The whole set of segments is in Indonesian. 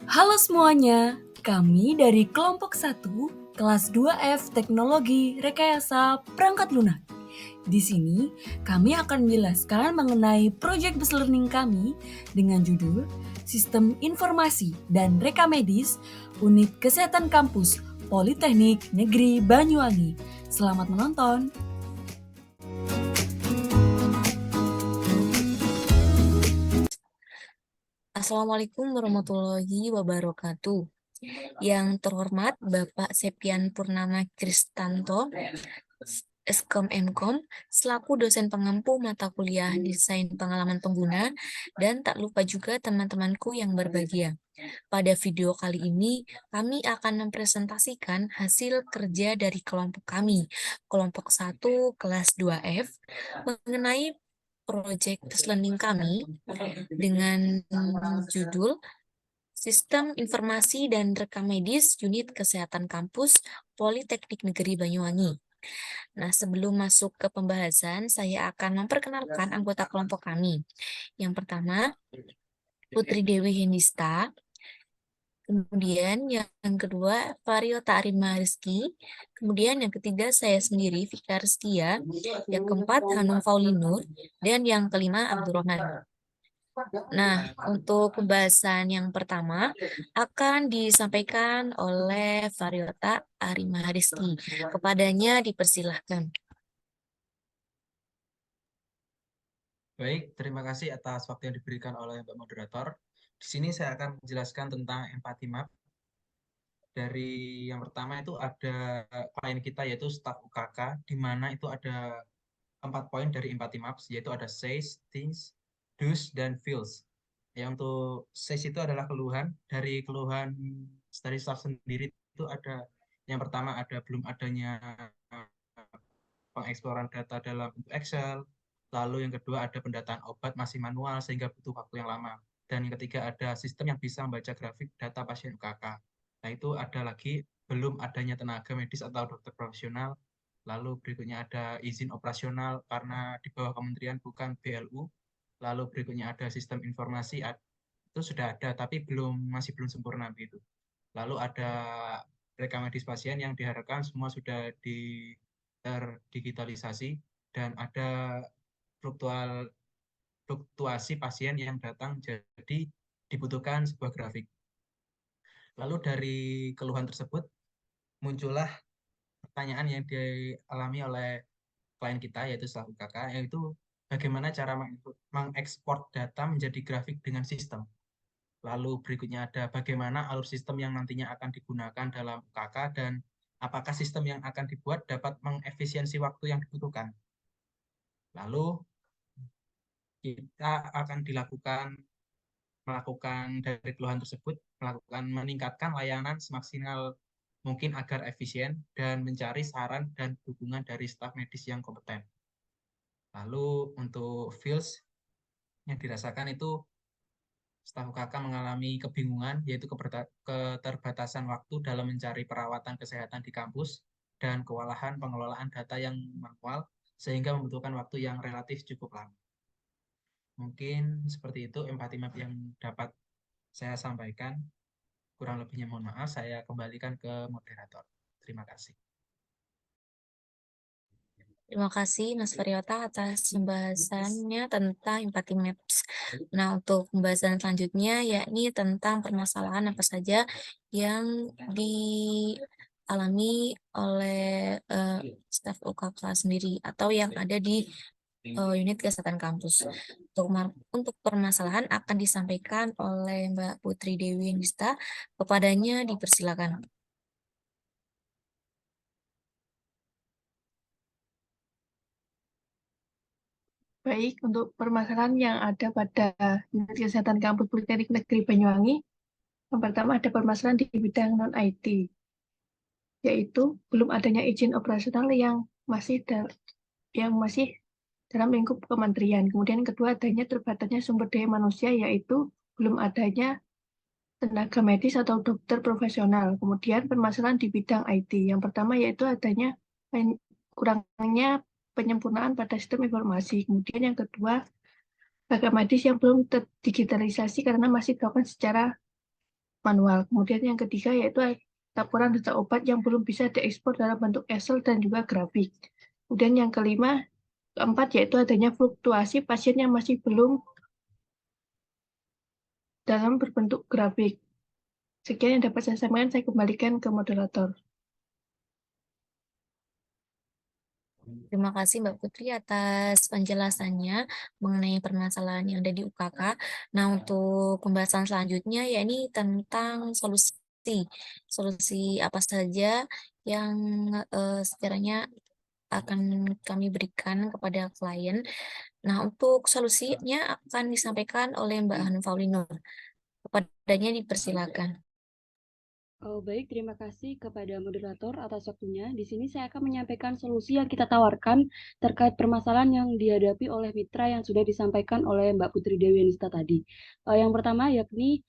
Halo semuanya, kami dari kelompok 1, kelas 2F Teknologi Rekayasa Perangkat Lunak. Di sini, kami akan menjelaskan mengenai proyek bus learning kami dengan judul Sistem Informasi dan Reka Medis Unit Kesehatan Kampus Politeknik Negeri Banyuwangi. Selamat menonton! Assalamualaikum warahmatullahi wabarakatuh. Yang terhormat Bapak Septian Purnama Kristanto, Eskom Mkom, selaku dosen pengampu mata kuliah Desain Pengalaman Pengguna, dan tak lupa juga teman-temanku yang berbahagia. Pada video kali ini, kami akan mempresentasikan hasil kerja dari kelompok kami, kelompok 1 kelas 2F, mengenai proyek learning kami dengan judul Sistem Informasi dan Rekam Medis Unit Kesehatan Kampus Politeknik Negeri Banyuwangi. Nah, sebelum masuk ke pembahasan, saya akan memperkenalkan anggota kelompok kami. Yang pertama, Putri Dewi Hendista. Kemudian yang kedua, Variota Arima Rizky. Kemudian yang ketiga, saya sendiri, Vika Rizkia. Yang keempat, Hanum Paulinur. Dan yang kelima, Abdurrahman. Nah, untuk pembahasan yang pertama akan disampaikan oleh Variota Arima Rizky. Kepadanya dipersilahkan. Baik, terima kasih atas waktu yang diberikan oleh Mbak Moderator. Di sini saya akan menjelaskan tentang empati map. Dari yang pertama itu ada klien kita yaitu staf UKK, di mana itu ada 4 poin dari empati maps, yaitu ada says, things, do's, dan feels. Yang untuk says itu adalah keluhan. Dari keluhan dari staff sendiri itu ada, yang pertama ada belum adanya pengeksploran data dalam bentuk Excel. Lalu yang kedua ada pendataan obat masih manual sehingga butuh waktu yang lama. Dan yang ketiga ada sistem yang bisa membaca grafik data pasien UKK. Nah itu ada lagi belum adanya tenaga medis atau dokter profesional. Lalu berikutnya ada izin operasional karena di bawah kementerian bukan BLU. Lalu berikutnya ada sistem informasi itu sudah ada tapi masih belum sempurna begitu. Lalu ada rekam medis pasien yang diharapkan semua sudah terdigitalisasi dan ada fluktuasi pasien yang datang, jadi dibutuhkan sebuah grafik. Lalu dari keluhan tersebut muncullah pertanyaan yang dialami oleh klien kita yaitu staf UKK, yaitu bagaimana cara mengekspor data menjadi grafik dengan sistem. Lalu berikutnya ada bagaimana alur sistem yang nantinya akan digunakan dalam UKK dan apakah sistem yang akan dibuat dapat mengefisiensi waktu yang dibutuhkan. Lalu kita akan melakukan dari keluhan tersebut, meningkatkan layanan semaksimal mungkin agar efisien dan mencari saran dan dukungan dari staf medis yang kompeten. Lalu untuk feels yang dirasakan itu staf UKK mengalami kebingungan, yaitu keterbatasan waktu dalam mencari perawatan kesehatan di kampus dan kewalahan pengelolaan data yang manual, sehingga membutuhkan waktu yang relatif cukup lama. Mungkin seperti itu empati map yang dapat saya sampaikan. Kurang lebihnya mohon maaf, saya kembalikan ke moderator. Terima kasih. Terima kasih Mas Variota atas pembahasannya tentang empathy maps. Nah, untuk pembahasan selanjutnya yakni tentang permasalahan apa saja yang dialami oleh staf UKK sendiri atau yang ada di unit kesehatan kampus. Untuk permasalahan akan disampaikan oleh Mbak Putri Dewi Nista. Kepadanya dipersilakan. Baik, untuk permasalahan yang ada pada unit kesehatan kampus Politeknik Negeri Banyuwangi, yang pertama ada permasalahan di bidang non-IT, yaitu belum adanya izin operasional yang masih dalam lingkup kementerian. Kemudian yang kedua adanya terbatasnya sumber daya manusia, yaitu belum adanya tenaga medis atau dokter profesional. Kemudian permasalahan di bidang IT, yang pertama yaitu adanya kurangnya penyempurnaan pada sistem informasi. Kemudian yang kedua, tenaga medis yang belum terdigitalisasi karena masih dilakukan secara manual. Kemudian yang ketiga yaitu laporan data obat yang belum bisa diekspor dalam bentuk Excel dan juga grafik. Kemudian yang keempat yaitu adanya fluktuasi pasien yang masih belum dalam berbentuk grafik. Sekian yang dapat saya sampaikan, saya kembalikan ke moderator. Terima kasih Mbak Putri atas penjelasannya mengenai permasalahan yang ada di UKK. Nah, untuk pembahasan selanjutnya ya ini tentang solusi. Solusi apa saja yang sekiranya akan kami berikan kepada klien. Nah, untuk solusinya akan disampaikan oleh Mbak Hanum Paulinur. Kepadanya dipersilakan. Oh, baik, terima kasih kepada moderator atas waktunya. Di sini saya akan menyampaikan solusi yang kita tawarkan terkait permasalahan yang dihadapi oleh mitra yang sudah disampaikan oleh Mbak Putri Dewi Nista tadi. Yang pertama yakni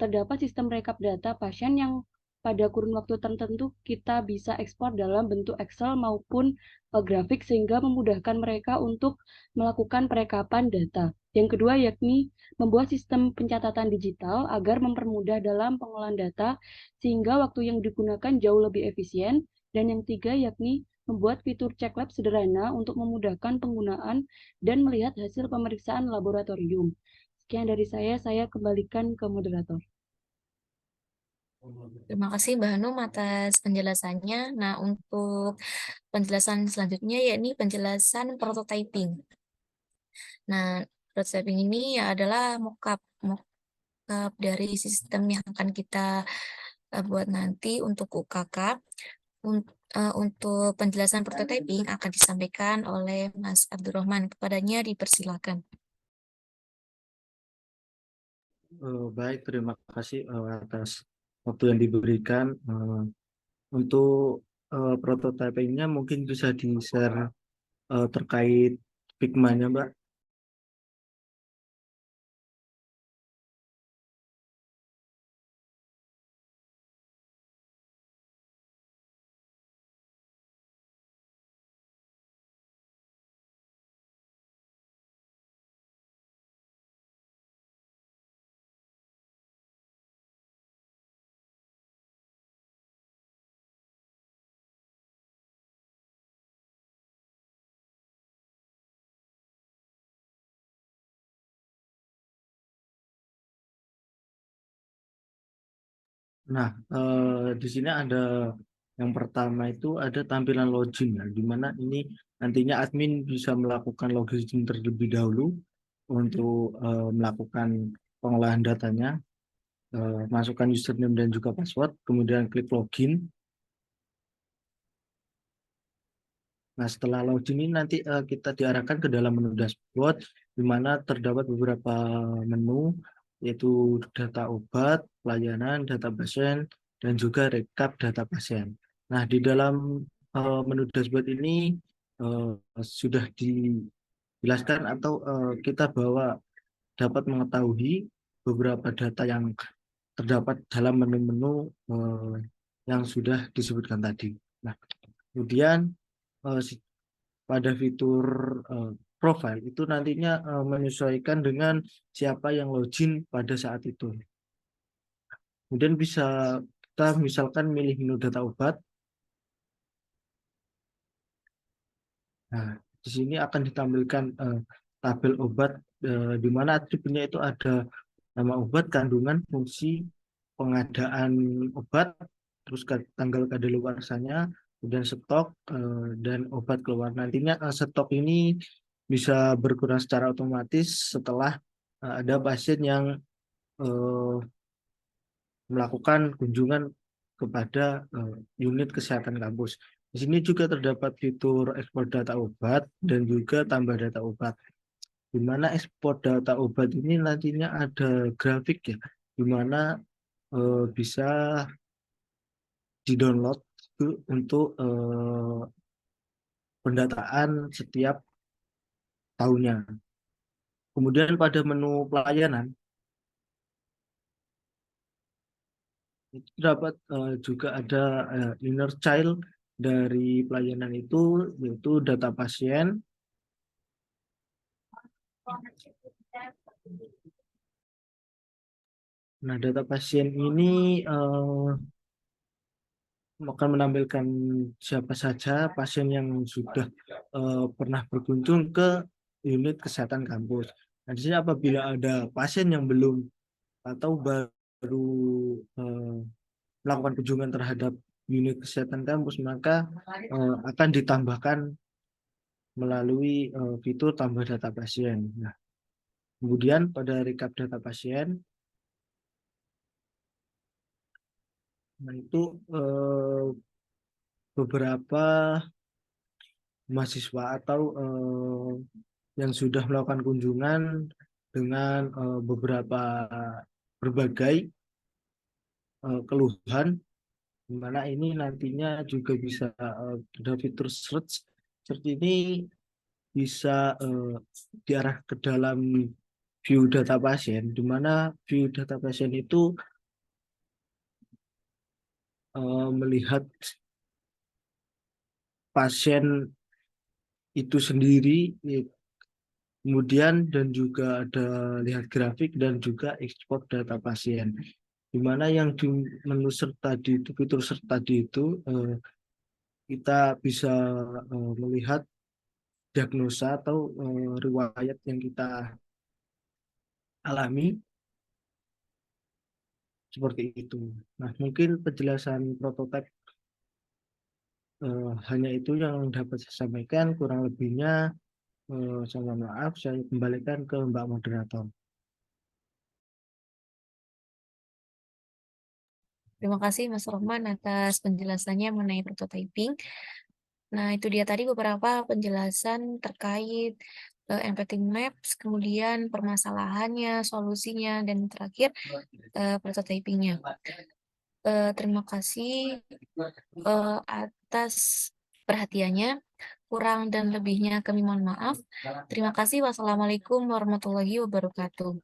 terdapat sistem rekap data pasien yang pada kurun waktu tertentu kita bisa ekspor dalam bentuk Excel maupun grafik sehingga memudahkan mereka untuk melakukan perekapan data. Yang kedua yakni membuat sistem pencatatan digital agar mempermudah dalam pengolahan data sehingga waktu yang digunakan jauh lebih efisien. Dan yang tiga yakni membuat fitur cek lab sederhana untuk memudahkan penggunaan dan melihat hasil pemeriksaan laboratorium. Sekian dari saya kembalikan ke moderator. Terima kasih Mbak Hanum atas penjelasannya. Nah, untuk penjelasan selanjutnya yakni penjelasan prototyping. Nah, prototyping ini ya adalah mockup dari sistem yang akan kita buat nanti untuk UKK. Untuk penjelasan prototyping akan disampaikan oleh Mas Abdurrahman. Kepadanya dipersilakan. Baik, terima kasih atas waktu yang diberikan. Untuk prototypingnya mungkin bisa di-share terkait Figma-nya, Mbak. Nah, di sini ada yang pertama itu ada tampilan login, ya, di mana ini nantinya admin bisa melakukan login terlebih dahulu untuk melakukan pengolahan datanya, masukkan username dan juga password, kemudian klik login. Nah, setelah login ini nanti kita diarahkan ke dalam menu dashboard, di mana terdapat beberapa menu, yaitu data obat, pelayanan, data pasien, dan juga rekap data pasien. Nah, di dalam menu dashboard ini sudah dijelaskan atau kita bahwa dapat mengetahui beberapa data yang terdapat dalam menu-menu yang sudah disebutkan tadi. Nah, kemudian pada fitur profile itu nantinya menyesuaikan dengan siapa yang login pada saat itu. Kemudian bisa kita misalkan milih menu data obat. Nah, di sini akan ditampilkan tabel obat di mana atributnya itu ada nama obat, kandungan, fungsi, pengadaan obat, terus tanggal kadaluarsanya, kemudian stok dan obat keluar. Nantinya stok ini bisa berkurang secara otomatis setelah ada pasien yang melakukan kunjungan kepada unit kesehatan kampus. Di sini juga terdapat fitur ekspor data obat dan juga tambah data obat. Di mana ekspor data obat ini nantinya ada grafik, ya, di mana bisa di-download untuk pendataan setiap tahunnya. Kemudian pada menu pelayanan itu dapat juga ada inner child dari pelayanan itu, yaitu data pasien, Nah, data pasien ini akan menampilkan siapa saja pasien yang sudah pernah berkunjung ke unit kesehatan kampus. Nah, di sini apabila ada pasien yang belum atau baru eh, melakukan kunjungan terhadap unit kesehatan kampus, maka akan ditambahkan melalui fitur tambah data pasien. Nah, kemudian pada recap data pasien, nah itu beberapa mahasiswa atau yang sudah melakukan kunjungan dengan beberapa berbagai keluhan, di mana ini nantinya juga bisa ada fitur search. Search ini bisa diarah ke dalam view data pasien, di mana view data pasien itu melihat pasien itu sendiri, kemudian dan juga ada lihat grafik dan juga ekspor data pasien. Di mana yang di menu search tadi itu, fitur search tadi itu kita bisa melihat diagnosa atau riwayat yang kita alami seperti itu. Nah, mungkin penjelasan prototipe hanya itu yang dapat saya sampaikan. Kurang lebihnya saya mohon maaf, saya kembalikan ke Mbak Moderator. Terima kasih Mas Rohman atas penjelasannya mengenai prototyping. Nah, itu dia tadi beberapa penjelasan terkait empathy maps, kemudian permasalahannya, solusinya, dan terakhir prototypingnya. Terima kasih atas perhatiannya. Kurang dan lebihnya kami mohon maaf. Terima kasih. Wassalamualaikum warahmatullahi wabarakatuh.